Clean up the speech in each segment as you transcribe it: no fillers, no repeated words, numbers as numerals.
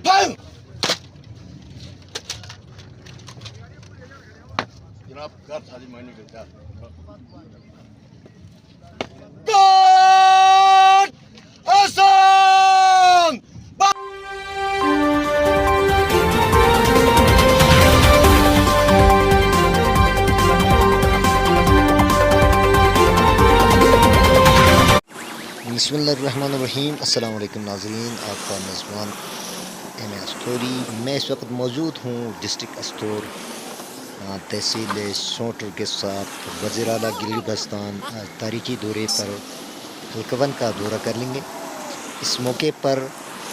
Bang! جناب گھر خالی معنی کرتا گاٹ آسان بسم اللہ الرحمن الرحیم. السلام علیکم ناظرین، آپ کا میزبان ایم اے اسٹوری. میں اس وقت موجود ہوں ڈسٹرکٹ استور تحصیل سونٹر کے ساتھ. وزیر اعلیٰ گلی بستان تاریخی دورے پر الکون کا دورہ کر لیں گے. اس موقع پر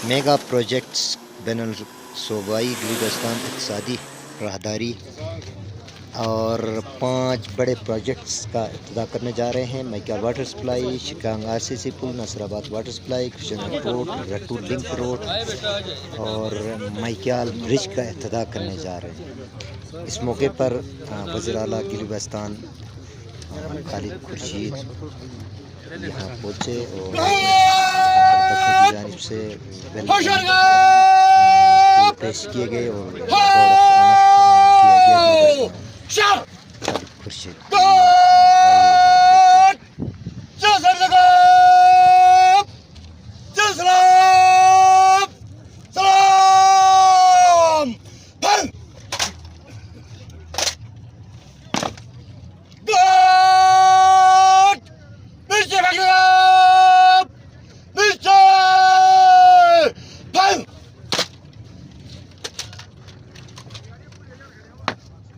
میگا پروجیکٹس بین الصوبائی گلی بستان اقتصادی راہداری اور 5 بڑے پروجیکٹس کا افتتاح کرنے جا رہے ہیں. میکال واٹر سپلائی، شکانگ آر سی سی پل، Nasirabad water supply, Krishan road, Ratu link road اور میکال برج کا افتتاح کرنے جا رہے ہیں. اس موقع پر وزیر اعلیٰ گلی بستان خالد خورشید یہاں پہنچے اور بچوں کی جانب سے پیش کیے گئے اور خورشید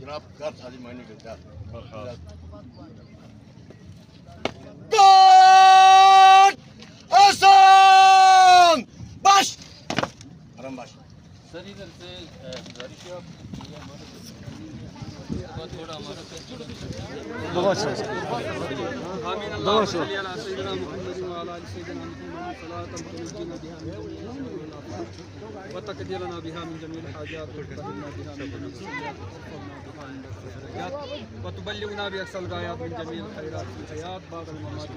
جناب گھر خالی معنی کرتا آسان باش حرم باش سر ادھر سے گزارش ہے آپ تھوڑا ہمارا وتقديرنا بها من جميع الحاجات وتطهرنا بها من جميع السيئات وتبلغنا بأقصى الغايات من جميع الخيرات في الحياة بعد الممات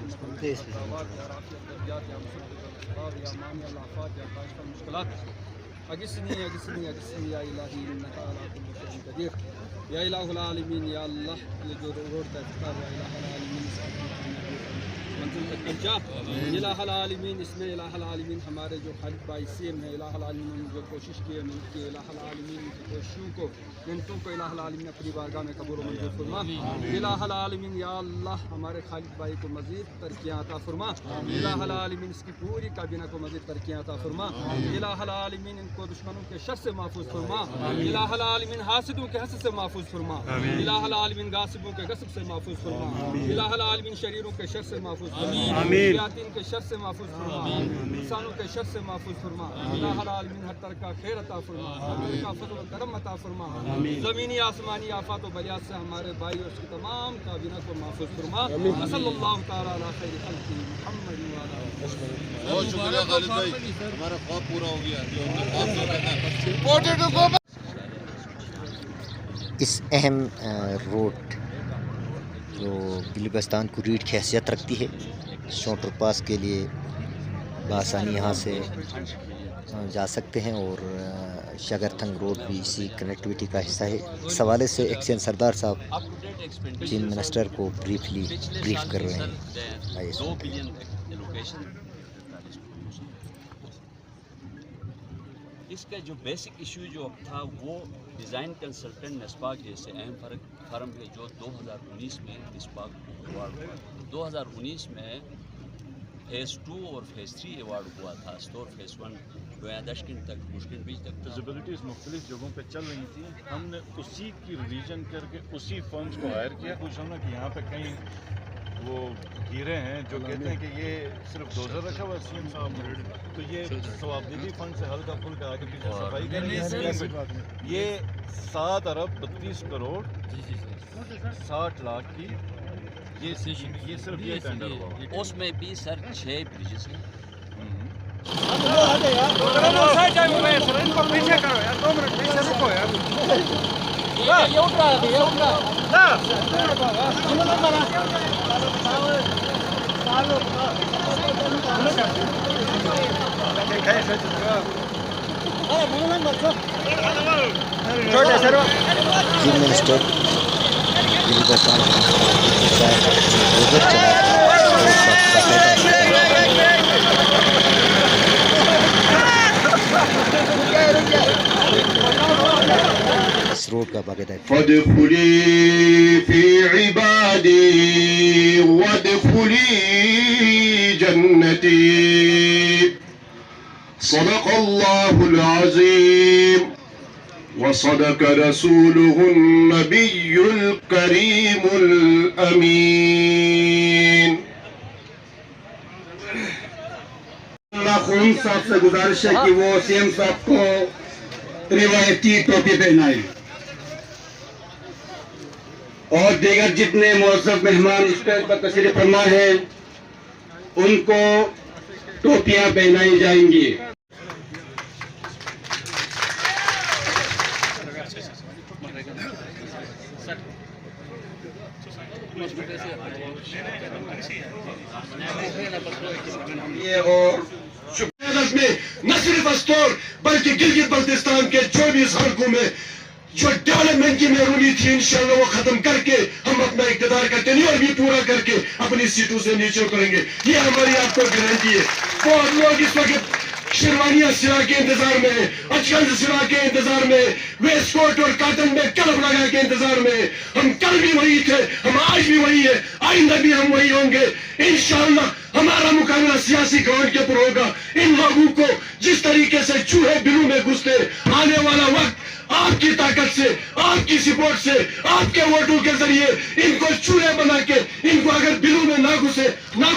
يا رافع الدرجات يا مسدد الأسباب يا مانع الآفات يا كاشف المشكلات أغثني يا إلهي إنك على كل شيء قدير یا الہ العالمین. یا اللہ یہ جو روڈ کا افتتاح ہوا الہ العالمین منزل تک پہنچا. الہ العالمین اس میں الہ العالمین ہمارے جو خالد بھائی سیم ہیں الہ العالمین نے جو کوشش کی ہے ملک کی الہ العالمین کی کوششوں کو منتوں کو الہ العالمین اپنی بارگاہ میں قبول و منظور فرما. الہ العالمین یا اللہ ہمارے خالد بھائی کو مزید ترقیاں عطا فرما. الہ العالمین اس کی پوری کابینہ کو مزید ترقیاں عطا فرما. الہ العالمین ان کو دشمنوں کے شر سے محفوظ فرما. الہ العالمین حاسدوں کے حسد سے محفوظ فرما. الہ العالمین غاصبوں کے غصب سے محفوظ فرما. الہ العالمین شریروں کے شر سے محفوظ فرما. شیاطین کے شر سے محفوظ فرما. انسانوں کے شر سے محفوظ فرما. الہ العالمین ہر طرح کا خیر عطا فرما. ہر طرح کا فضل و کرم عطا فرما. زمینی آسمانی آفات و بلیات سے ہمارے بھائی اور اس کی تمام کابینہ کو محفوظ فرما. صلی اللہ تعالیٰ علی خیر خلقہ محمد وعلی آلہ. بہت شکریہ خالد بھائی، ہمارا خواب پورا ہو گیا. اس اہم روڈ جو گلی بستان کو ریڑھ کی حیثیت رکھتی ہے، شونٹر پاس کے لیے بآسانی یہاں سے جا سکتے ہیں اور شگر تھنگ روڈ بھی اسی کنیکٹیویٹی کا حصہ ہے. اس حوالے سے ایکسچینج سردار صاحب چیف منسٹر کو بریف کر رہے ہیں. آئیے اس کا جو بیسک ایشو جو تھا وہ ڈیزائن کنسلٹنٹ نسپاک جیسے اہم فرم ہے جو 2019 میں نسپاک ایوارڈ ہوا. 2019 میں فیز 2 اور فیز 3 ایوارڈ ہوا تھا. اسٹور فیز 1 دشکن تک مشکل بیچ تک فیزیبلٹیز مختلف جگہوں پہ چل رہی تھیں. ہم نے اسی کی ریویژن کر کے اسی فرمز کو ہائر کیا. کچھ ہم نے کہ یہاں پہ کہیں وہ ہیرے ہیں جو کہتے ہیں کہ یہ صرف ڈوزر رکھا ہوا سی ایم صاحب نے تو یہ ثوابدیدی فنڈ سے ہلکا پھلکا آگے پیچھے صفائی کریں گے. یہ 7 ارب 32 کروڑ 60 لاکھ کی یہ صرف یہ ٹینڈر ہوا. اس میں بھی سر 6 بریجز ہیں. چیف منسٹر دلی کا کام چلا اس روڈ کا باقاعدہ فادخلی فی عبادی وادخلی جنتی صدق اللہ العظیم وصدق رسوله النبی الکریم الامین. خون صاحب سے گزارش ہے کہ وہ سی ایم صاحب کو روایتی ٹوپی پہنائے اور دیگر جتنے معزز مہمان اسٹیج پر تشریف فرما ہیں ان کو ٹوپیاں پہنائی جائیں گی. اور میں نہ صرف استور بلکہ گلگت بلتستان کے 24 حلقوں میں جو ڈیولپمنٹ کی محرومی تھی انشاءاللہ وہ ختم کر کے ہم اپنا اقتدار کا ٹینیور بھی پورا کر کے اپنی سیٹوں سے نیچے اتریں گے. یہ ہماری آپ کو گارنٹی ہے. بہت لوگ اس وقت شیروانیاں سلا کے انتظار میں ہیں, اچکن سلا کے انتظار میں, ویسٹ کوٹ اور کاٹن میں کلب لگا کے انتظار میں. ہم کل بھی وہی تھے, ہم آج بھی وہی ہے, آئندہ بھی ہم وہی ہوں گے انشاءاللہ. ہمارا مقابلہ سیاسی گراؤنڈ کے پر ہوگا. ان لوگوں کو جس طریقے سے چوہے بلوں میں گھستے, آنے والا وقت آپ کی طاقت سے, آپ کی سپورٹ سے, آپ کے ووٹوں کے ذریعے ان کو چوہے بنا کے ان کو اگر بلوں میں نہ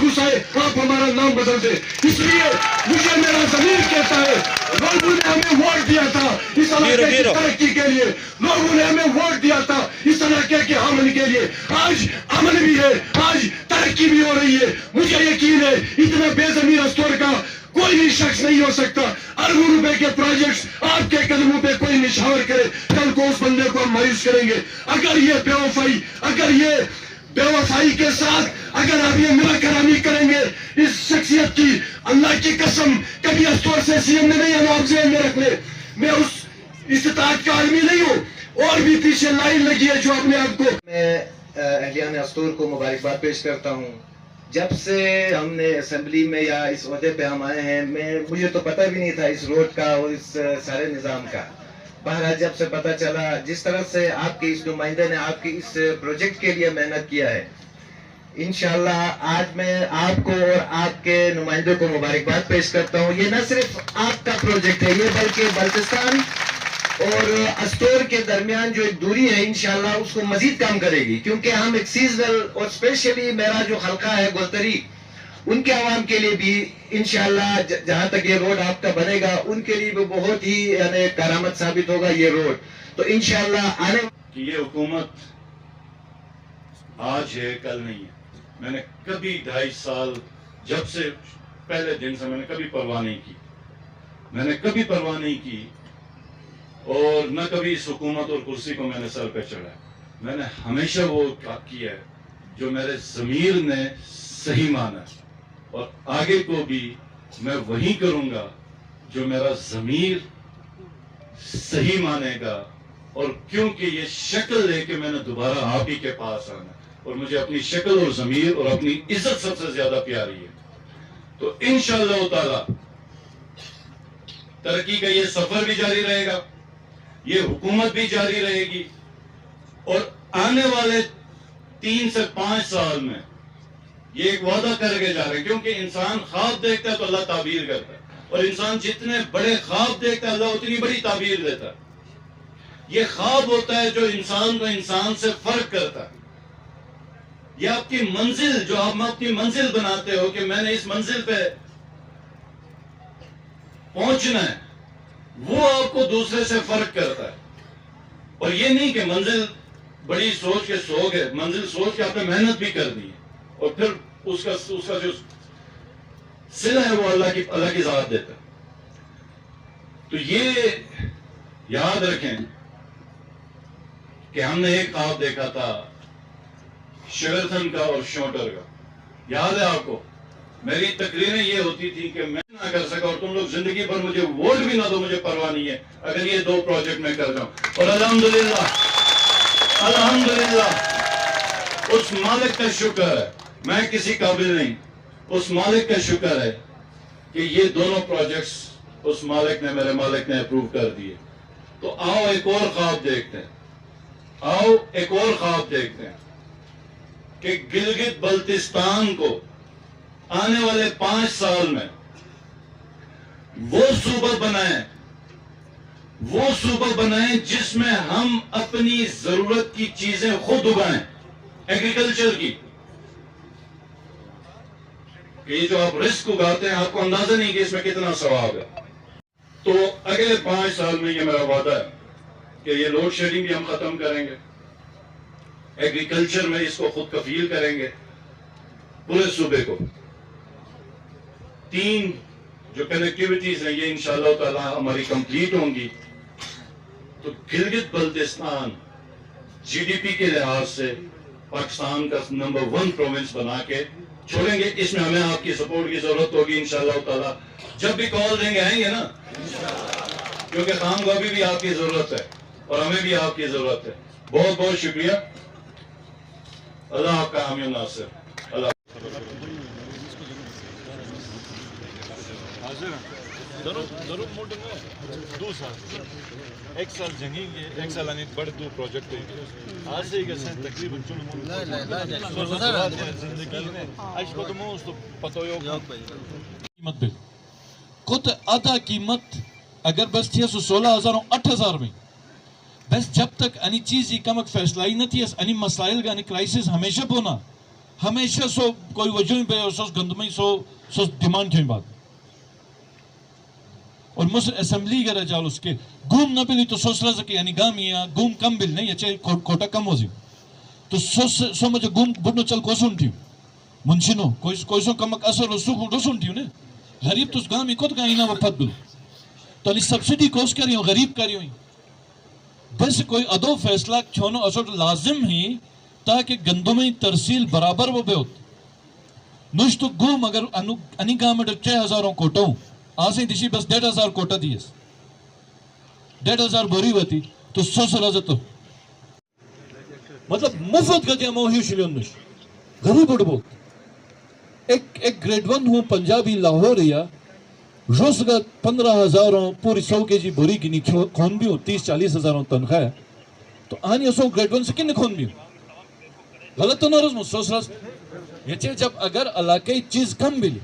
گھسائے آپ ہمارا نام بدل دیں. اس لیے مجھے میرا ضمیر کہتا ہے لوگوں نے ہمیں ووٹ دیا تھا اس علاقے کی ترقی کے لیے, لوگوں نے ہمیں ووٹ دیا تھا اس علاقے کے امن کے لیے. آج امن بھی ہے, آج ترقی بھی ہو رہی ہے. مجھے یقین ہے اتنا بے ضمیر استور کا کوئی بھی شخص نہیں ہو سکتا. اربوں روپے کے پروجیکٹس آپ کے قدموں پہ کوئی نشاور کرے, کل کو اس بندے کو ہم مایوس کریں گے. اگر یہ بے وفائی کے ساتھ اگر آپ یہ ملا کرامی کریں گے اس شخصیت کی, اللہ کی قسم کبھی استور سے سی ایم نے نہیں ہم آپ ذہن میں رکھ لیں. میں اس استطاعت کا عالمی نہیں ہوں, اور بھی پیچھے لائن لگی ہے جو اپنے آپ کو. میں اہلیان استور کو مبارکباد پیش کرتا ہوں. جب سے ہم نے اسمبلی میں یا اس عہدے پہ ہم آئے ہیں مجھے تو پتہ بھی نہیں تھا اس روڈ کا اور اس سارے نظام کا. بہرحال جب سے پتہ چلا, جس طرح سے آپ کے اس نمائندے نے آپ کے اس پروجیکٹ کے لیے محنت کیا ہے, انشاءاللہ آج میں آپ کو اور آپ کے نمائندوں کو مبارکباد پیش کرتا ہوں. یہ نہ صرف آپ کا پروجیکٹ ہے یہ, بلکہ بلتستان اور استور کے درمیان جو ایک دوری ہے انشاءاللہ اس کو مزید کم کرے گی, کیونکہ ہم ایک سیزنل اور اسپیشلی میرا جو حلقہ ہے گلتری ان کے عوام کے لیے بھی انشاءاللہ جہاں تک یہ روڈ آپ کا بنے گا ان کے لیے بھی بہت ہی یعنی کرامت ثابت ہوگا یہ روڈ. تو انشاءاللہ آنے کہ یہ حکومت آج ہے کل نہیں ہے. میں نے کبھی 2.5 سال جب سے پہلے دن سے میں نے کبھی پرواہ نہیں کی, اور نہ کبھی اس حکومت اور کرسی کو میں نے سر پہ چڑھایا. میں نے ہمیشہ وہ کیا ہے جو میرے ضمیر نے صحیح مانا ہے, اور آگے کو بھی میں وہی کروں گا جو میرا ضمیر صحیح مانے گا. اور کیونکہ یہ شکل لے کے میں نے دوبارہ آپ ہی کے پاس آنا, اور مجھے اپنی شکل اور ضمیر اور اپنی عزت سب سے زیادہ پیاری ہے. تو انشاءاللہ تعالی ترقی کا یہ سفر بھی جاری رہے گا, یہ حکومت بھی جاری رہے گی, اور آنے والے 3 سے 5 سال میں یہ ایک وعدہ کر کے جا رہے ہیں, کیونکہ انسان خواب دیکھتا ہے تو اللہ تعبیر کرتا ہے, اور انسان جتنے بڑے خواب دیکھتا ہے اللہ اتنی بڑی تعبیر دیتا ہے. یہ خواب ہوتا ہے جو انسان کو انسان سے فرق کرتا ہے. یہ آپ کی منزل جو آپ اپنی منزل بناتے ہو کہ میں نے اس منزل پہ پہنچنا ہے, وہ آپ کو دوسرے سے فرق کرتا ہے. اور یہ نہیں کہ منزل بڑی سوچ کے سو گئے, منزل سوچ کے آپ نے محنت بھی کرنی ہے, اور پھر اس کا جو صلہ ہے وہ اللہ کی ذات دیتا ہے. تو یہ یاد رکھیں کہ ہم نے ایک خواب دیکھا تھا شگرتھن کا اور شوٹر کا, یاد ہے آپ کو, میری تقریریں یہ ہوتی تھی کہ میں نہ کر سکا اور تم لوگ زندگی بھر مجھے ووٹ بھی نہ دو، مجھے پرواہ نہیں ہے اگر یہ 2 پروجیکٹ میں کر جاؤں. اور الحمدللہ اس مالک کا شکر ہے، میں کسی قابل نہیں، اس مالک کا شکر ہے کہ یہ دونوں پروجیکٹس اس مالک نے، میرے مالک نے اپروو کر دیے. تو آؤ ایک اور خواب دیکھتے ہیں، کہ گلگت بلتستان کو آنے والے 5 سال میں وہ صوبہ بنائیں جس میں ہم اپنی ضرورت کی چیزیں خود اگائیں، ایگریکلچر کی. کہ یہ جو آپ رزق اگاتے ہیں آپ کو اندازہ نہیں کہ اس میں کتنا ثواب ہے. تو اگلے 5 سال میں یہ میرا وعدہ ہے کہ یہ لوڈ شیڈنگ بھی ہم ختم کریں گے، ایگریکلچر میں اس کو خود کفیل کریں گے پورے صوبے کو. 3 جو کنیکٹیویٹیز ہیں یہ انشاءاللہ تعالی ہماری کمپلیٹ ہوں گی. تو Gilgit Baltistan G D P کے لحاظ سے پاکستان کا نمبر 1 پروونس بنا کے چھوڑیں گے. اس میں ہمیں آپ کی سپورٹ کی ضرورت ہوگی انشاءاللہ تعالی. جب بھی کال دیں گے آئیں گے نا، کیونکہ خام کو بھی آپ کی ضرورت ہے اور ہمیں بھی آپ کی ضرورت ہے. بہت بہت شکریہ. اللہ آپ کا حامی و ناصر. اللہ ضرور موٹر میں 2 سال ایک سال جنگیں گے، ایک سال آنے بڑے 2 پروجیکٹ ہیں آج سے ہی گسیں تقریباً زندگی میں آج پتہ مو اس تو پتہ ہو قیمت بل کت آدھا قیمت اگر بس تھی سو 16,000 8,000 میں بس جب تک انی چیز ہی کمک فیصلہ ہی نہ تھی انی مسائل کا انی کرائسس ہمیشہ پونا ہمیشہ سو کوئی وجہ ہی پہ سو گندمی سو ڈیمانڈ تھی بات. اور مصر اسمبلی کا رجال اس کے گوم نہ بلی تو سوچ رہا کہ یعنی گام یا گوم کم بل نہیں اچھے کوٹا کم ہو سی تو سو مجھے گوم بڑھنو چل کو سنتی ہوں منشنو کوئی سو کمک اثر رو سنتی ہوں نے غریب تو اس گام ہی کود گاہی نہ وہ پت بلو تو انہی سبسیڈی کوس کری ہوں غریب کری ہوں بس کوئی ادو فیصلہ چھونو اثر لازم ہی تاکہ گندوں میں ترسیل برابر وہ بے ہوت نوش تو گوم اگر انی گام میں 6,000 کوٹا ہوں آسیں دیشی بس 1,500 کوٹا دیس 1,500 بوری ہوتی تو 100 رازتو مطلب مفت گدیا موہی شلیون نش غریب اڑ بہت ایک گریڈ 1 ہوں پنجابی لاہور یا روز کا 15,000 پوری 100 kg بوری کی نہیں کھون بھی ہوں 30-40,000 تنخواہ ہے تو آنی اسو گریڈ 1 سے کن کھون بھی ہوں غلط تو نہ رز مصوص رز یہ چاہے جب اگر علاقائی چیز کم بھی لی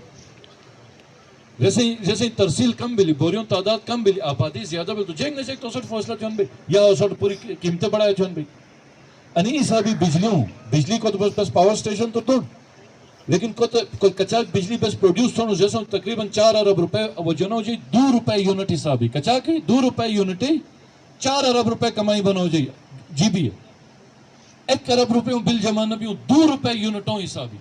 جیسے ترسیل کم بلی بوریوں تعداد کم بلی آبادی زیادہ بلی تو جنگ نہیں سکتا اسٹ فاصلہ چون بھئی یا اسٹ پوری قیمتیں بڑھائے چون بھئی انی حسابی بجلی کو تو بس پاور سٹیشن تو توڑ لیکن کوئی کچاک بجلی بس پروڈیوس ہونا جیسا تقریباً 4 ارب روپے وہ جنہوں جی 2 روپے یونٹ حسابی کچاک 2 روپے یونٹی 4 ارب روپے کمائی بناو جی جی بھی ہے 1 ارب روپے بل جمانا بھی ہوں 2 روپے یونٹوں حسابی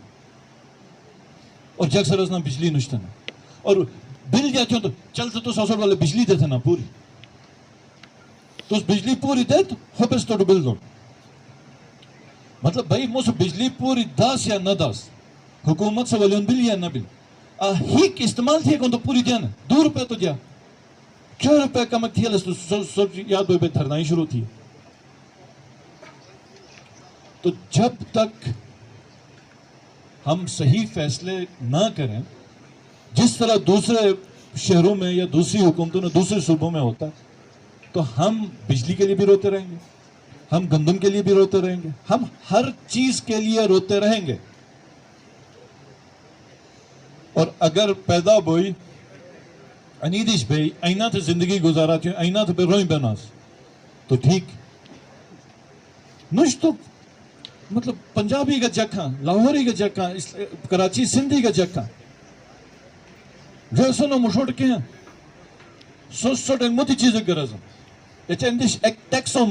اور جگ سرزنا بجلی نشتنا اور بل جاتے ہوں تو چلتے تو 100 والے بجلی دیتے نا پوری تو اس بجلی پوری دے تو ہوپس تو بل دو مطلب بھائی موسو بجلی پوری داس یا نہ داس حکومت سے ولیون بل یا نہ بل ہیک استعمال تھی کون تو پوری دیا نا 2 روپے تو دیا 4 روپے کمک تھی تو یاد ہوئے دھرنائی شروع تھی. تو جب تک ہم صحیح فیصلے نہ کریں جس طرح دوسرے شہروں میں یا دوسری حکومتوں نے دوسرے صوبوں میں ہوتا ہے تو ہم بجلی کے لیے بھی روتے رہیں گے ہم گندم کے لیے بھی روتے رہیں گے ہم ہر چیز کے لیے روتے رہیں گے. اور اگر پیدا ہوئی انیدش بھائی اینا تھے زندگی گزارا تھی اینا تھے روئی بناس تو ٹھیک نوش تو مطلب پنجابی کا جکھاں لاہوری کا جکھاں کراچی سندھی کا جکھاں جو سنو مشوٹ کے ہیں سوچ ایک موتی چیزیں کرزم ایک ٹیکسوں